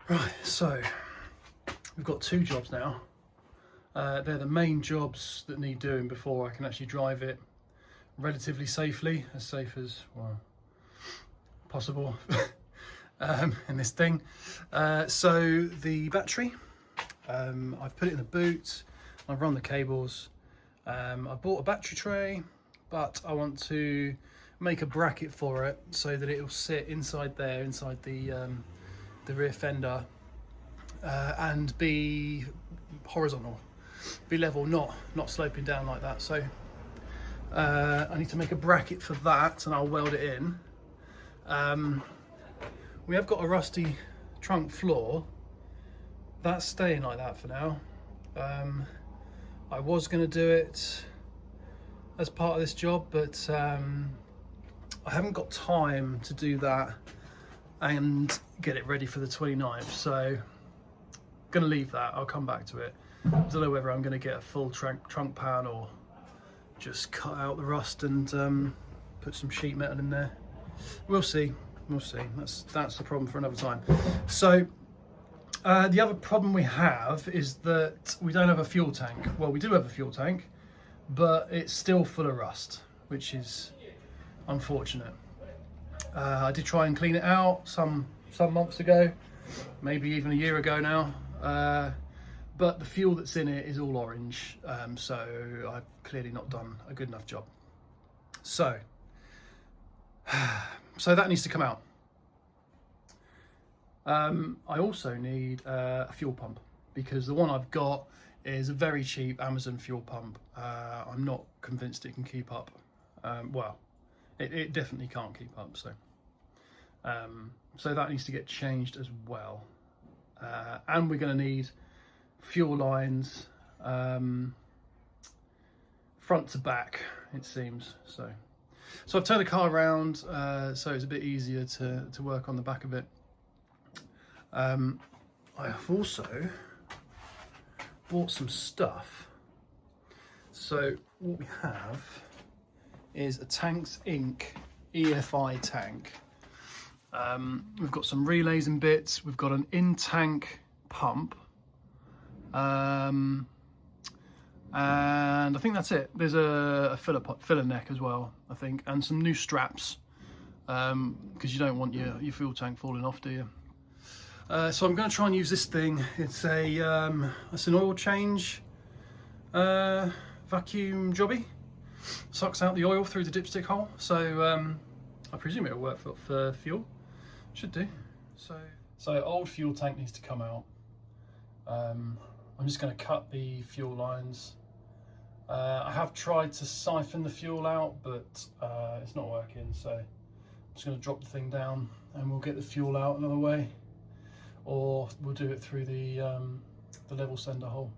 Right, so we've got two jobs now. They're the main jobs that need doing before I can actually drive it relatively safely, as safe as well possible in this thing. So the battery, I've put it in the boot, I've run the cables. I bought a battery tray, but I want to make a bracket for it so that it will sit inside there, inside the rear fender, and be horizontal, be level, not sloping down like that. So I need to make a bracket for that, and I'll weld it in. We have got a rusty trunk floor. That's staying like that for now. I was going to do it as part of this job, but I haven't got time to do that and get it ready for the 29th, so gonna leave that. I'll come back to it. I don't know whether I'm gonna get a full trunk pan or just cut out the rust and put some sheet metal in there. We'll see. That's the problem for another time. So the other problem we have is that we don't have a fuel tank. Well, we do have a fuel tank, but it's still full of rust, which is unfortunate. I did try and clean it out some months ago, maybe even a year ago now, but the fuel that's in it is all orange, so I've clearly not done a good enough job. So that needs to come out. I also need a fuel pump, because the one I've got is a very cheap Amazon fuel pump. I'm not convinced it can keep up. Well, it definitely can't keep up, so that needs to get changed as well. And we're going to need fuel lines front to back, it seems. So I've turned the car around, so it's a bit easier to work on the back of it. I have also bought some stuff. So what we have is a Tanks Inc. EFI tank. We've got some relays and bits. We've got an in-tank pump, and I think that's it. There's a filler neck as well, I think, and some new straps, because you don't want your fuel tank falling off, do you? So I'm going to try and use this thing. It's an oil change vacuum jobby. Sucks out the oil through the dipstick hole, so I presume it'll work for fuel. Should do. So old fuel tank needs to come out. I'm just going to cut the fuel lines. I have tried to siphon the fuel out, but it's not working, so I'm just going to drop the thing down and we'll get the fuel out another way, or we'll do it through the level sender hole.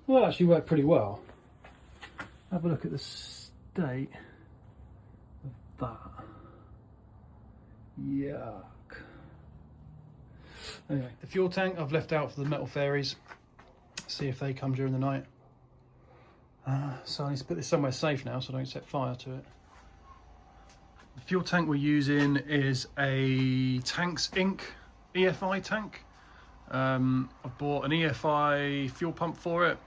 Well, that actually worked pretty well. Have a look at the state of that. Yuck. Anyway, the fuel tank I've left out for the metal fairies. See if they come during the night. So I need to put this somewhere safe now so I don't set fire to it. The fuel tank we're using is a Tanks Inc. EFI tank. I've bought an EFI fuel pump for it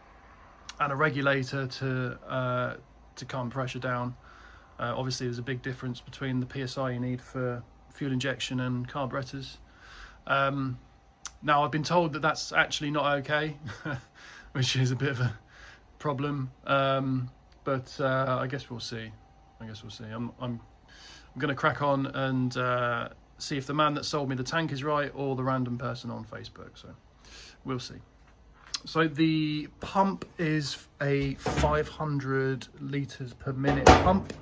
and a regulator to calm pressure down. Obviously there's a big difference between the PSI you need for fuel injection and carburetors. Now I've been told that that's actually not okay. which is a bit of a problem. But I guess we'll see. I'm going to crack on and see if the man that sold me the tank is right or the random person on Facebook. So we'll see. So the pump is a 500 litres per minute pump,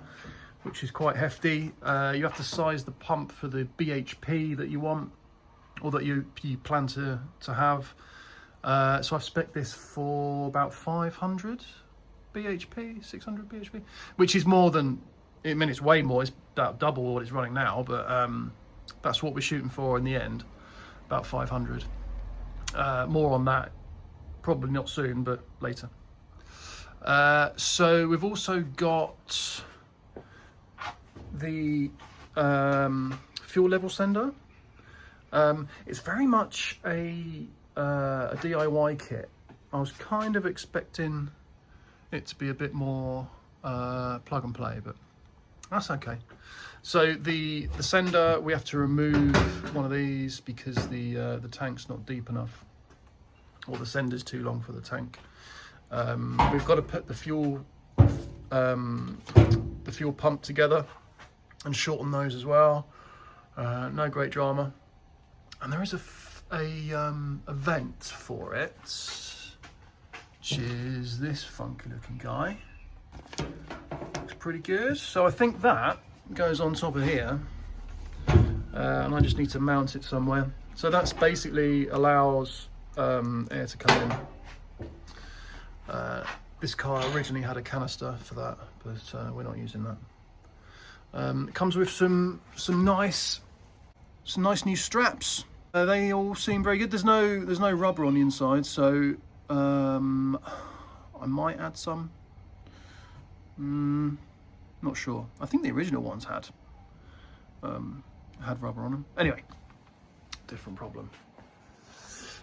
which is quite hefty. You have to size the pump for the BHP that you want, or that you plan to have. So I've spec'd this for about 500 BHP, 600 BHP, which is more than, I mean, it's way more, it's about double what it's running now, but that's what we're shooting for in the end, about 500. More on that, probably not soon, but later. So we've also got the fuel level sender. It's very much a DIY kit. I was kind of expecting it to be a bit more plug and play, but that's okay. So the sender, we have to remove one of these because the tank's not deep enough, or the sender's too long for the tank. We've got to put the fuel pump together and shorten those as well. No great drama. And there is a vent for it, which is this funky looking guy. Looks pretty good. So I think that goes on top of here, and I just need to mount it somewhere. So that's basically allows air to come in. This car originally had a canister for that, but we're not using that. It comes with some nice new straps. They all seem very good. There's no rubber on the inside, so I might add some. Not sure. I think the original ones had rubber on them. Anyway, different problem.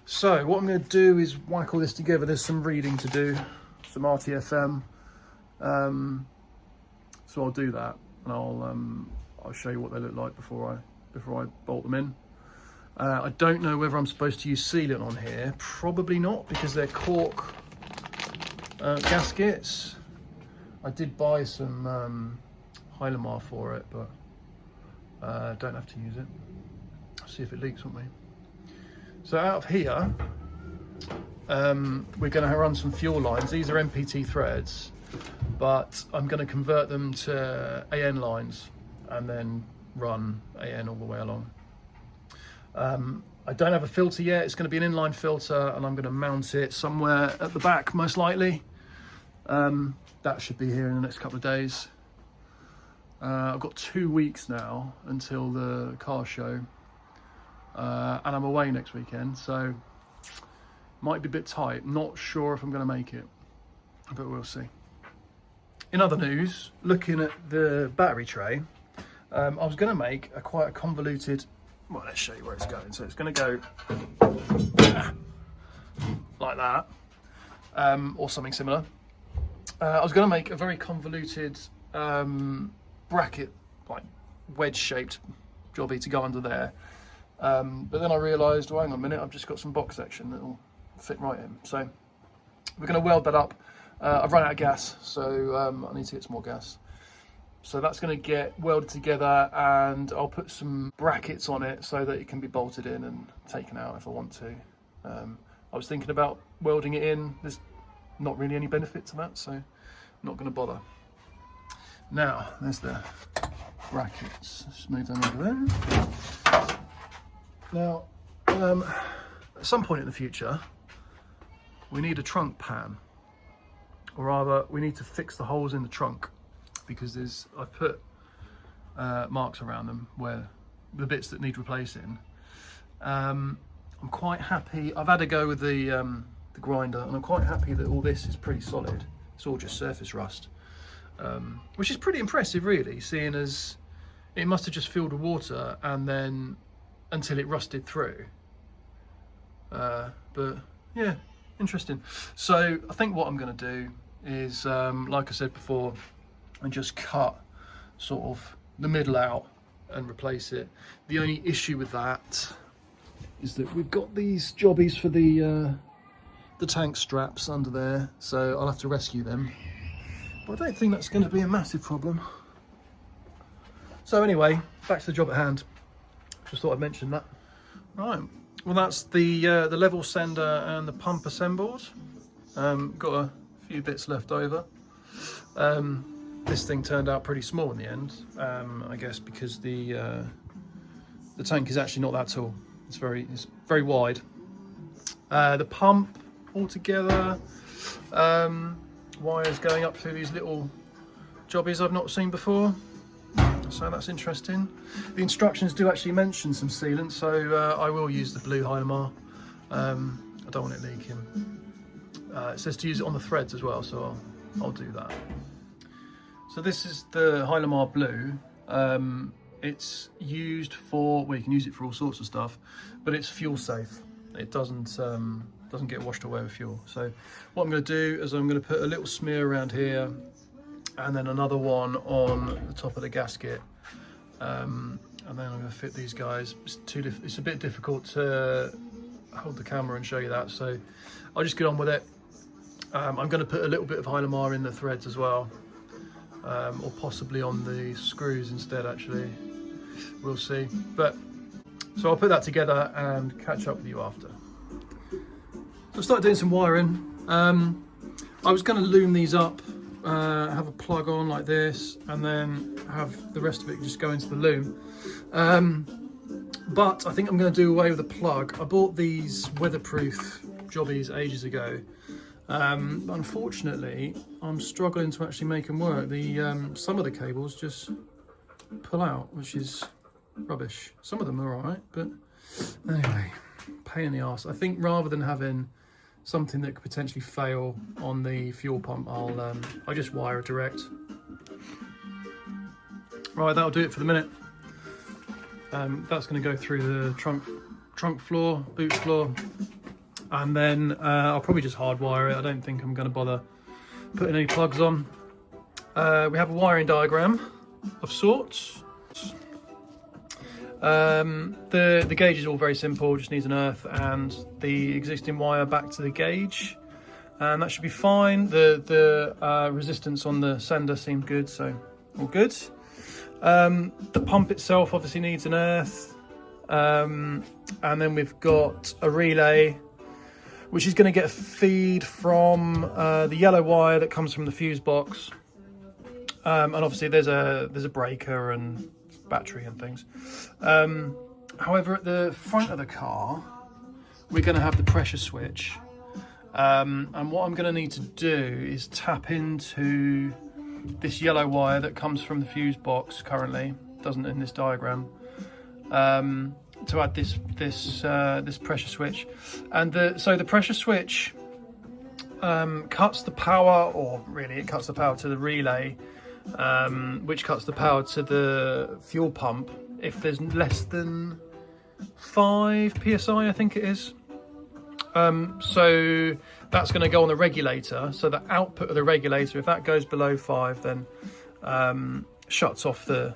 So what I'm going to do is whack all this together. There's some reading to do, some RTFM. So I'll do that, and I'll show you what they look like before I bolt them in. I don't know whether I'm supposed to use sealant on here. Probably not, because they're cork gaskets. I did buy some Hylamar for it, but don't have to use it. See if it leaks on me. So out of here, we're going to run some fuel lines. These are MPT threads, but I'm going to convert them to AN lines and then run AN all the way along. I don't have a filter yet. It's going to be an inline filter, and I'm going to mount it somewhere at the back, most likely. That should be here in the next couple of days. I've got 2 weeks now until the car show, and I'm away next weekend, so might be a bit tight. Not sure if I'm going to make it, but we'll see. In other news, looking at the battery tray, I was going to make quite a convoluted. Well, let's show you where it's going. So it's going to go like that, or something similar. I was going to make a very convoluted bracket, like wedge-shaped jobby to go under there. But then I realised, well, hang on a minute, I've just got some box section that will fit right in. So we're going to weld that up. I've run out of gas, so I need to get some more gas. So that's going to get welded together, and I'll put some brackets on it so that it can be bolted in and taken out if I want to. I was thinking about welding it in. There's not really any benefit to that, so I'm not going to bother. Now, there's the brackets. Just move them over there. Now, at some point in the future, we need a trunk pan, or rather, we need to fix the holes in the trunk, because I've put marks around them where the bits that need replacing. I'm quite happy. I've had a go with the grinder, and I'm quite happy that all this is pretty solid. It's all just surface rust, which is pretty impressive, really, seeing as it must have just filled with water and then until it rusted through. But yeah, interesting. So I think what I'm going to do is, like I said before, and just cut sort of the middle out and replace it. The only issue with that is that we've got these jobbies for the the tank straps under there, so I'll have to rescue them. But I don't think that's going to be a massive problem. So anyway, back to the job at hand. Just thought I'd mention that. Right, well that's the level sender and the pump assembled. Got a few bits left over. This thing turned out pretty small in the end, I guess because the tank is actually not that tall. It's very wide. The pump altogether, wires going up through these little jobbies I've not seen before, so that's interesting. The instructions do actually mention some sealant, so I will use the blue Hylamar. I don't want it leaking. It says to use it on the threads as well, so I'll do that. So this is the Hylamar blue. It's used for, well, you can use it for all sorts of stuff, but it's fuel safe. It doesn't get washed away with fuel. So what I'm going to do is I'm going to put a little smear around here and then another one on the top of the gasket, and then I'm going to fit these guys. It's a bit difficult to hold the camera and show you that, so I'll just get on with it. I'm going to put a little bit of Hylamar in the threads as well, or possibly on the screws instead, actually. We'll see. But so I'll put that together and catch up with you after. So I started doing some wiring. I was going to loom these up, have a plug on like this, and then have the rest of it just go into the loom. But I think I'm going to do away with the plug. I bought these weatherproof jobbies ages ago. Unfortunately, I'm struggling to actually make them work. Some of the cables just pull out, which is rubbish. Some of them are alright, but anyway, pain in the arse. I think rather than having something that could potentially fail on the fuel pump, I'll just wire it direct. Right, that'll do it for the minute. That's going to go through the trunk floor, boot floor, and then I'll probably just hardwire it. I don't think I'm going to bother putting any plugs on. We have a wiring diagram of sorts. The gauge is all very simple, just needs an earth and the existing wire back to the gauge, and that should be fine. The resistance on the sender seemed good, so all good. The pump itself obviously needs an earth, and then we've got a relay which is going to get a feed from the yellow wire that comes from the fuse box, and obviously there's a breaker and battery and things. However, at the front of the car we're going to have the pressure switch, and what I'm going to need to do is tap into this yellow wire that comes from the fuse box currently, doesn't in this diagram, to add this pressure switch. And so the pressure switch cuts the power, or really it cuts the power to the relay, which cuts the power to the fuel pump if there's less than 5 psi, I think it is. So that's going to go on the regulator. So the output of the regulator, if that goes below 5, then shuts off the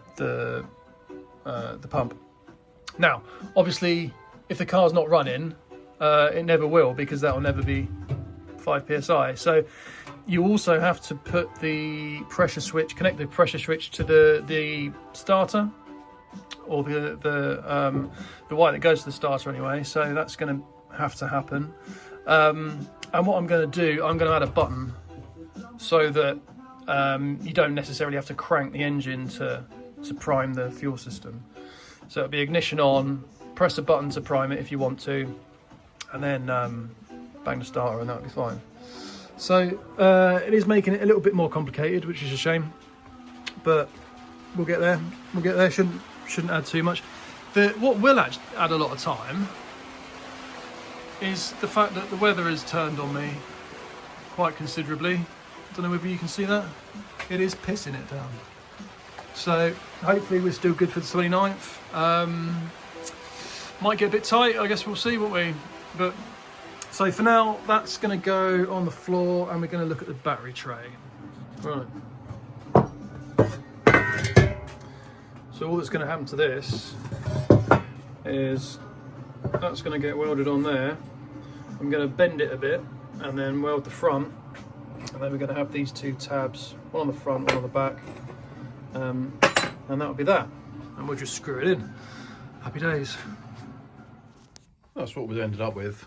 pump. Now, obviously, if the car's not running, it never will, because that will never be 5 psi. So you also have to put the pressure switch, connect the pressure switch to the starter, or the wire that goes to the starter anyway. So that's going to have to happen. And what I'm going to do, I'm going to add a button so that you don't necessarily have to crank the engine to prime the fuel system. So it'll be ignition on, press a button to prime it if you want to, and then bang the starter, and that'll be fine. So it is making it a little bit more complicated, which is a shame, but we'll get there. We'll get there. Shouldn't add too much. What will add a lot of time is the fact that the weather has turned on me quite considerably. Don't know whether you can see that. It is pissing it down. So hopefully we're still good for the 29th. Might get a bit tight, I guess we'll see, won't we? But so for now, that's going to go on the floor, and we're going to look at the battery tray. Right. So all that's going to happen to this is that's going to get welded on there. I'm going to bend it a bit and then weld the front, and then we're going to have these two tabs, one on the front, one on the back, and that'll be that, and we'll just screw it in. Happy days. That's what we ended up with.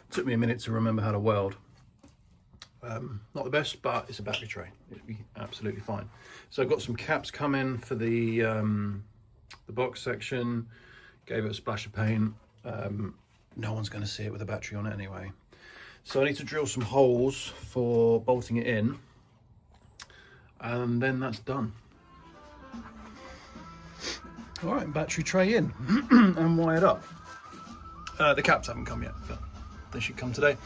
Took me a minute to remember how to weld. Not the best, but it's a battery tray. It'll be absolutely fine. So I've got some caps coming for the box section. Gave it a splash of paint. No one's going to see it with a battery on it anyway. So I need to drill some holes for bolting it in, and then that's done. All right, battery tray in and wired up. The caps haven't come yet, but they should come today.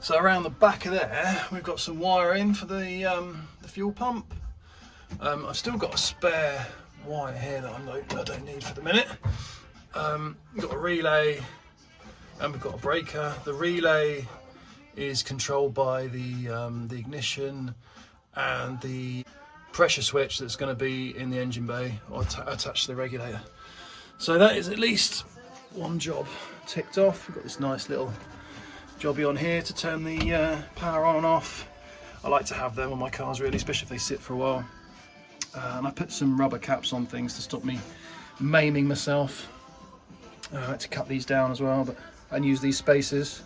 So around the back of there, we've got some wiring for the fuel pump. I've still got a spare wire here that I don't need for the minute. We've got a relay and we've got a breaker. The relay is controlled by the ignition and the pressure switch that's going to be in the engine bay or attached to the regulator. So that is at least one job ticked off. We've got this nice little jobby on here to turn the power on and off. I like to have them on my cars really, especially if they sit for a while. And I put some rubber caps on things to stop me maiming myself. I had to cut these down as well, and use these spacers.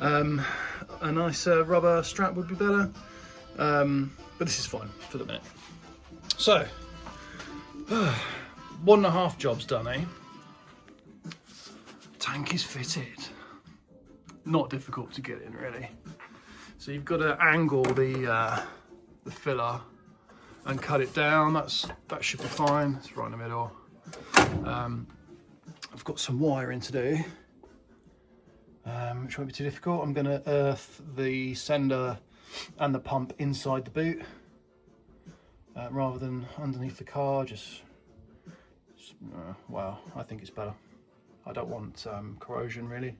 A nice rubber strap would be better, but this is fine for the minute. So, 1.5 jobs done, eh? Tank is fitted. Not difficult to get in really. So you've got to angle the filler and cut it down. That should be fine. It's right in the middle. I've got some wiring to do, which won't be too difficult. I'm going to earth the sender and the pump inside the boot rather than underneath the car. Well, I think it's better. I don't want corrosion really,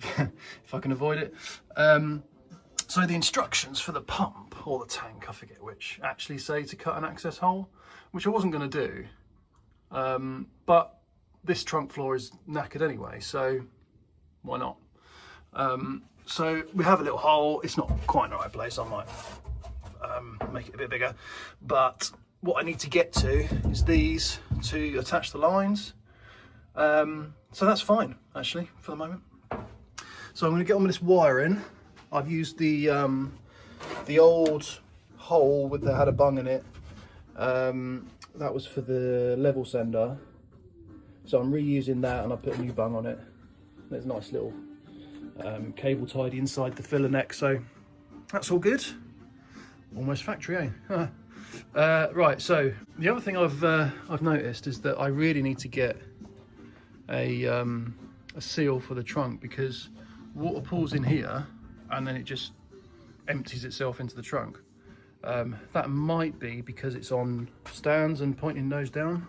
if I can avoid it. So the instructions for the pump or the tank, I forget which, actually say to cut an access hole, which I wasn't going to do, but this trunk floor is knackered anyway, so why not? So we have a little hole. It's not quite in the right place. I might make it a bit bigger, but what I need to get to is these to attach the lines. So that's fine actually for the moment. So I'm going to get on with this wiring. I've used the old hole that had a bung in it. That was for the level sender. So I'm reusing that, and I put a new bung on it. There's a nice little cable tied inside the filler neck, so that's all good. Almost factory, eh? Right, so the other thing I've noticed is that I really need to get a seal for the trunk, because water pools in here and then it just empties itself into the trunk. That might be because it's on stands and pointing nose down,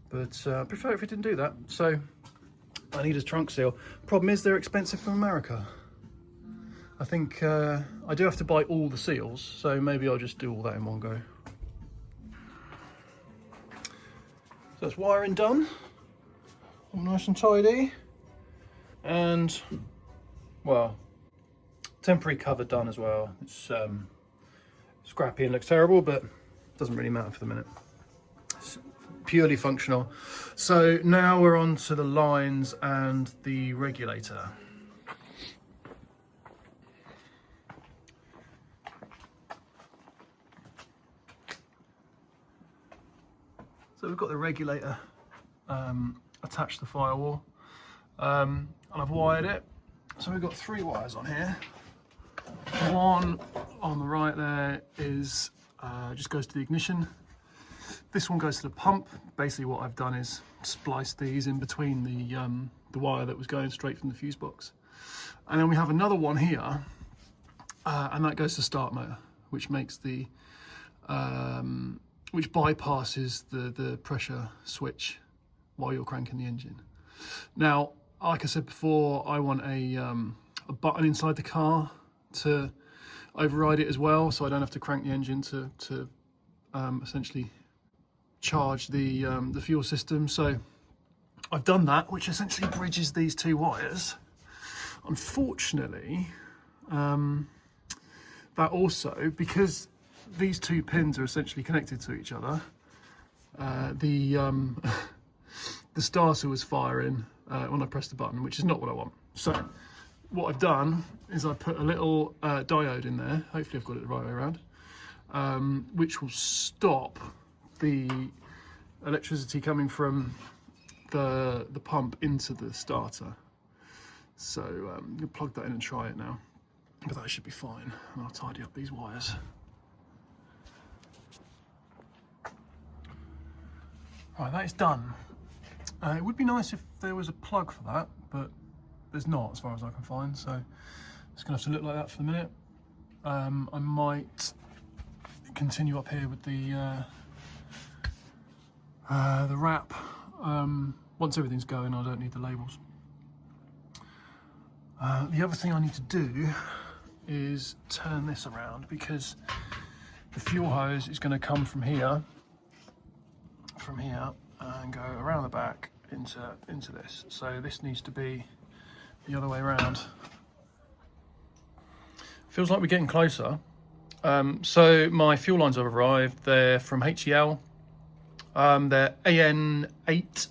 but I prefer if it didn't do that. So I need a trunk seal. Problem is they're expensive from America. I think I do have to buy all the seals, so maybe I'll just do all that in one go. So that's wiring done, all nice and tidy, and well, temporary cover done as well. It's scrappy and looks terrible, but doesn't really matter for the minute. It's purely functional. So now we're on to the lines and the regulator. So we've got the regulator attached to the firewall, and I've wired it. So we've got 3 wires on here. One on the right there is just goes to the ignition. This one goes to the pump. Basically what I've done is spliced these in between the wire that was going straight from the fuse box. And then we have another one here, and that goes to start motor, which makes the which bypasses the pressure switch while you're cranking the engine. Now, like I said before, I want a button inside the car to override it as well, so I don't have to crank the engine to essentially charge the fuel system. So I've done that, which essentially bridges these 2 wires. Unfortunately, that also, because these two pins are essentially connected to each other, the starter was firing when I pressed the button, which is not what I want. So what I've done is I put a little diode in there, hopefully I've got it the right way around, which will stop the electricity coming from the pump into the starter. So you'll plug that in and try it now, but that should be fine. And I'll tidy up these wires. Right, that is done. It would be nice if there was a plug for that, but there's not as far as I can find, so it's gonna have to look like that for the minute. I might continue up here with the wrap. Once everything's going, I don't need the labels. The other thing I need to do is turn this around, because the fuel hose is going to come from here, and go around the back into this. So this needs to be the other way around. Feels like we're getting closer. So my fuel lines have arrived. They're from HEL. They're AN8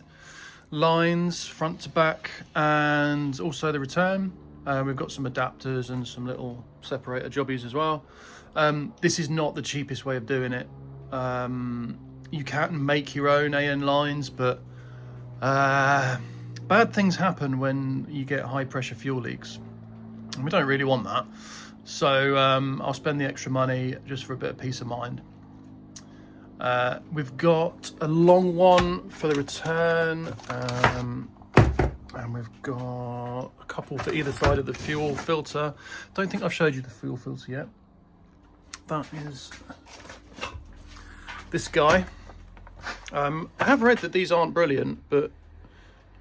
lines, front to back, and also the return. We've got some adapters and some little separator jobbies as well. This is not the cheapest way of doing it. You can make your own AN lines, but bad things happen when you get high pressure fuel leaks, and we don't really want that. So I'll spend the extra money just for a bit of peace of mind. We've got a long one for the return, and we've got a couple for either side of the fuel filter. Don't think I've showed you the fuel filter yet. That is this guy. I have read that these aren't brilliant, but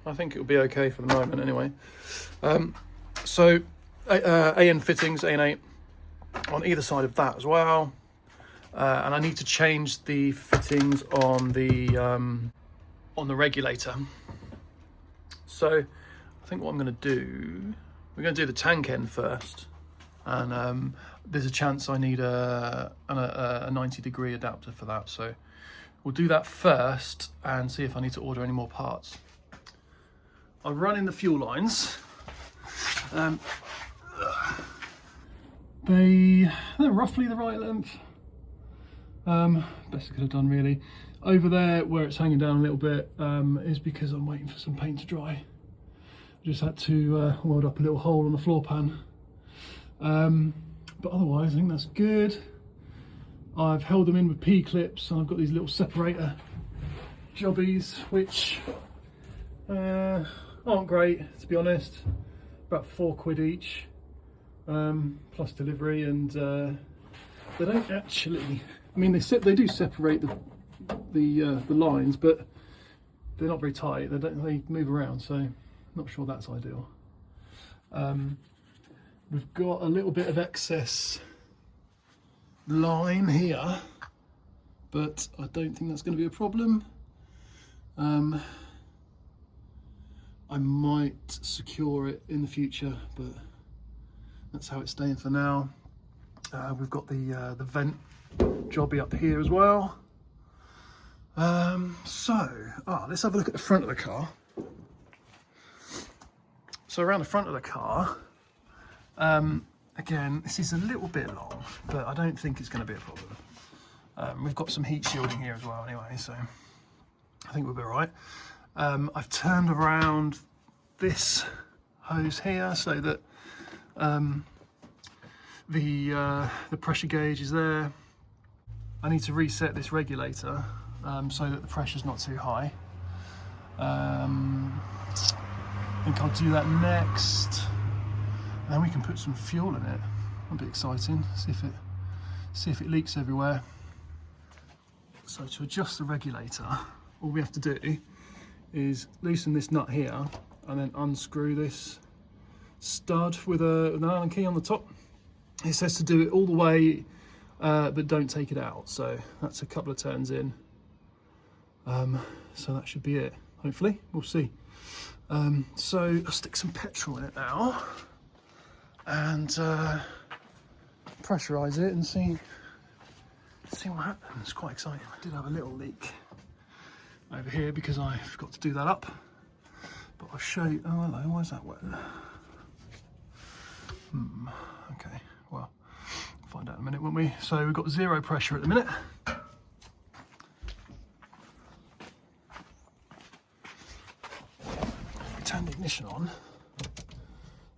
I think it'll be okay for the moment anyway. So AN fittings, AN8 on either side of that as well. And I need to change the fittings on the regulator. So I think what I'm going to do, we're going to do the tank end first, and there's a chance I need a 90-degree adapter for that. So we'll do that first and see if I need to order any more parts. I'll run in the fuel lines. They're roughly the right length. Best I could have done really. Over there where it's hanging down a little bit is because I'm waiting for some paint to dry. I just had to weld up a little hole on the floor pan. But otherwise I think that's good. I've held them in with P-clips, and I've got these little separator jobbies which aren't great, to be honest. About £4 each, plus delivery, and they don't actually, I mean, they do separate the lines, but they're not very tight. They move around, so not sure that's ideal. We've got a little bit of excess line here, but I don't think that's going to be a problem. I might secure it in the future, but that's how it's staying for now. We've got the vent jobby up here as well. Let's have a look at the front of the car. So around the front of the car, again, this is a little bit long, but I don't think it's going to be a problem. We've got some heat shielding here as well anyway, so I think we'll be all right. I've turned around this hose here so that the pressure gauge is there. I need to reset this regulator so that the pressure's not too high. I think I'll do that next. And then we can put some fuel in it. That'll be exciting. See if it leaks everywhere. So to adjust the regulator, all we have to do is loosen this nut here and then unscrew this stud with an Allen key on the top. It says to do it all the way, but don't take it out. So that's a couple of turns in. So that should be it, hopefully. We'll see. So I'll stick some petrol in it now. and pressurize it and see what happens. It's quite exciting. I did have a little leak over here because I forgot to do that up, but I'll show you. Oh hello, why is that wet? Okay, well, find out in a minute, won't we? So we've got 0 pressure at the minute. If we turn the ignition on,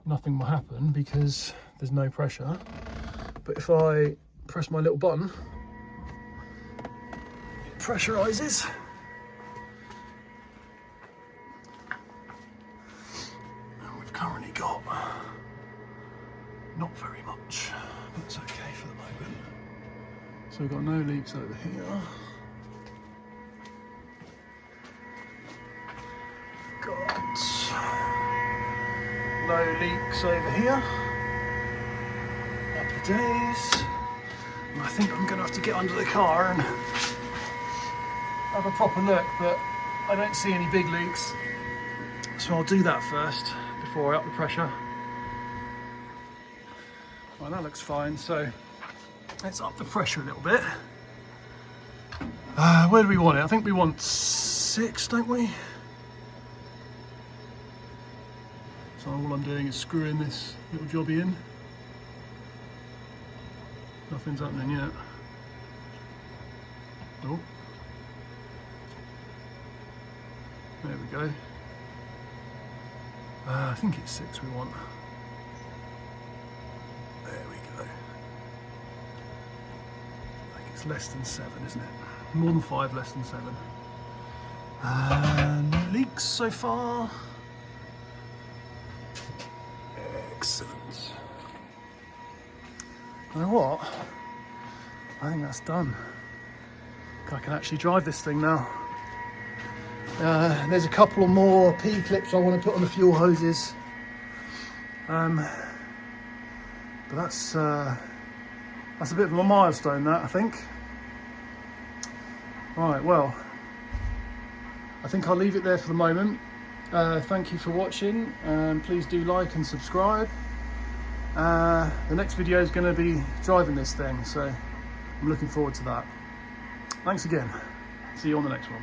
nothing will happen because there's no pressure. But if I press my little button, it pressurizes. And we've currently got not very much, but it's okay for the moment. So we've got no leaks over here. Got no leaks over here. Happy days. And I think I'm going to have to get under the car and have a proper look, but I don't see any big leaks. So I'll do that first before I up the pressure. Well, that looks fine, so let's up the pressure a little bit. Where do we want it? I think we want 6, don't we? So all I'm doing is screwing this little jobby in. Nothing's happening yet. Oh. There we go. I think it's 6 we want. There we go. I think it's less than 7, isn't it? More than 5, less than 7. No leaks so far. Excellent. You know what? I think that's done. I can actually drive this thing now. There's a couple more P-clips I want to put on the fuel hoses. But that's a bit of a milestone, that, I think. Right, well, I think I'll leave it there for the moment. Thank you for watching, and please do like and subscribe. The next video is going to be driving this thing, so I'm looking forward to that. Thanks again. See you on the next one.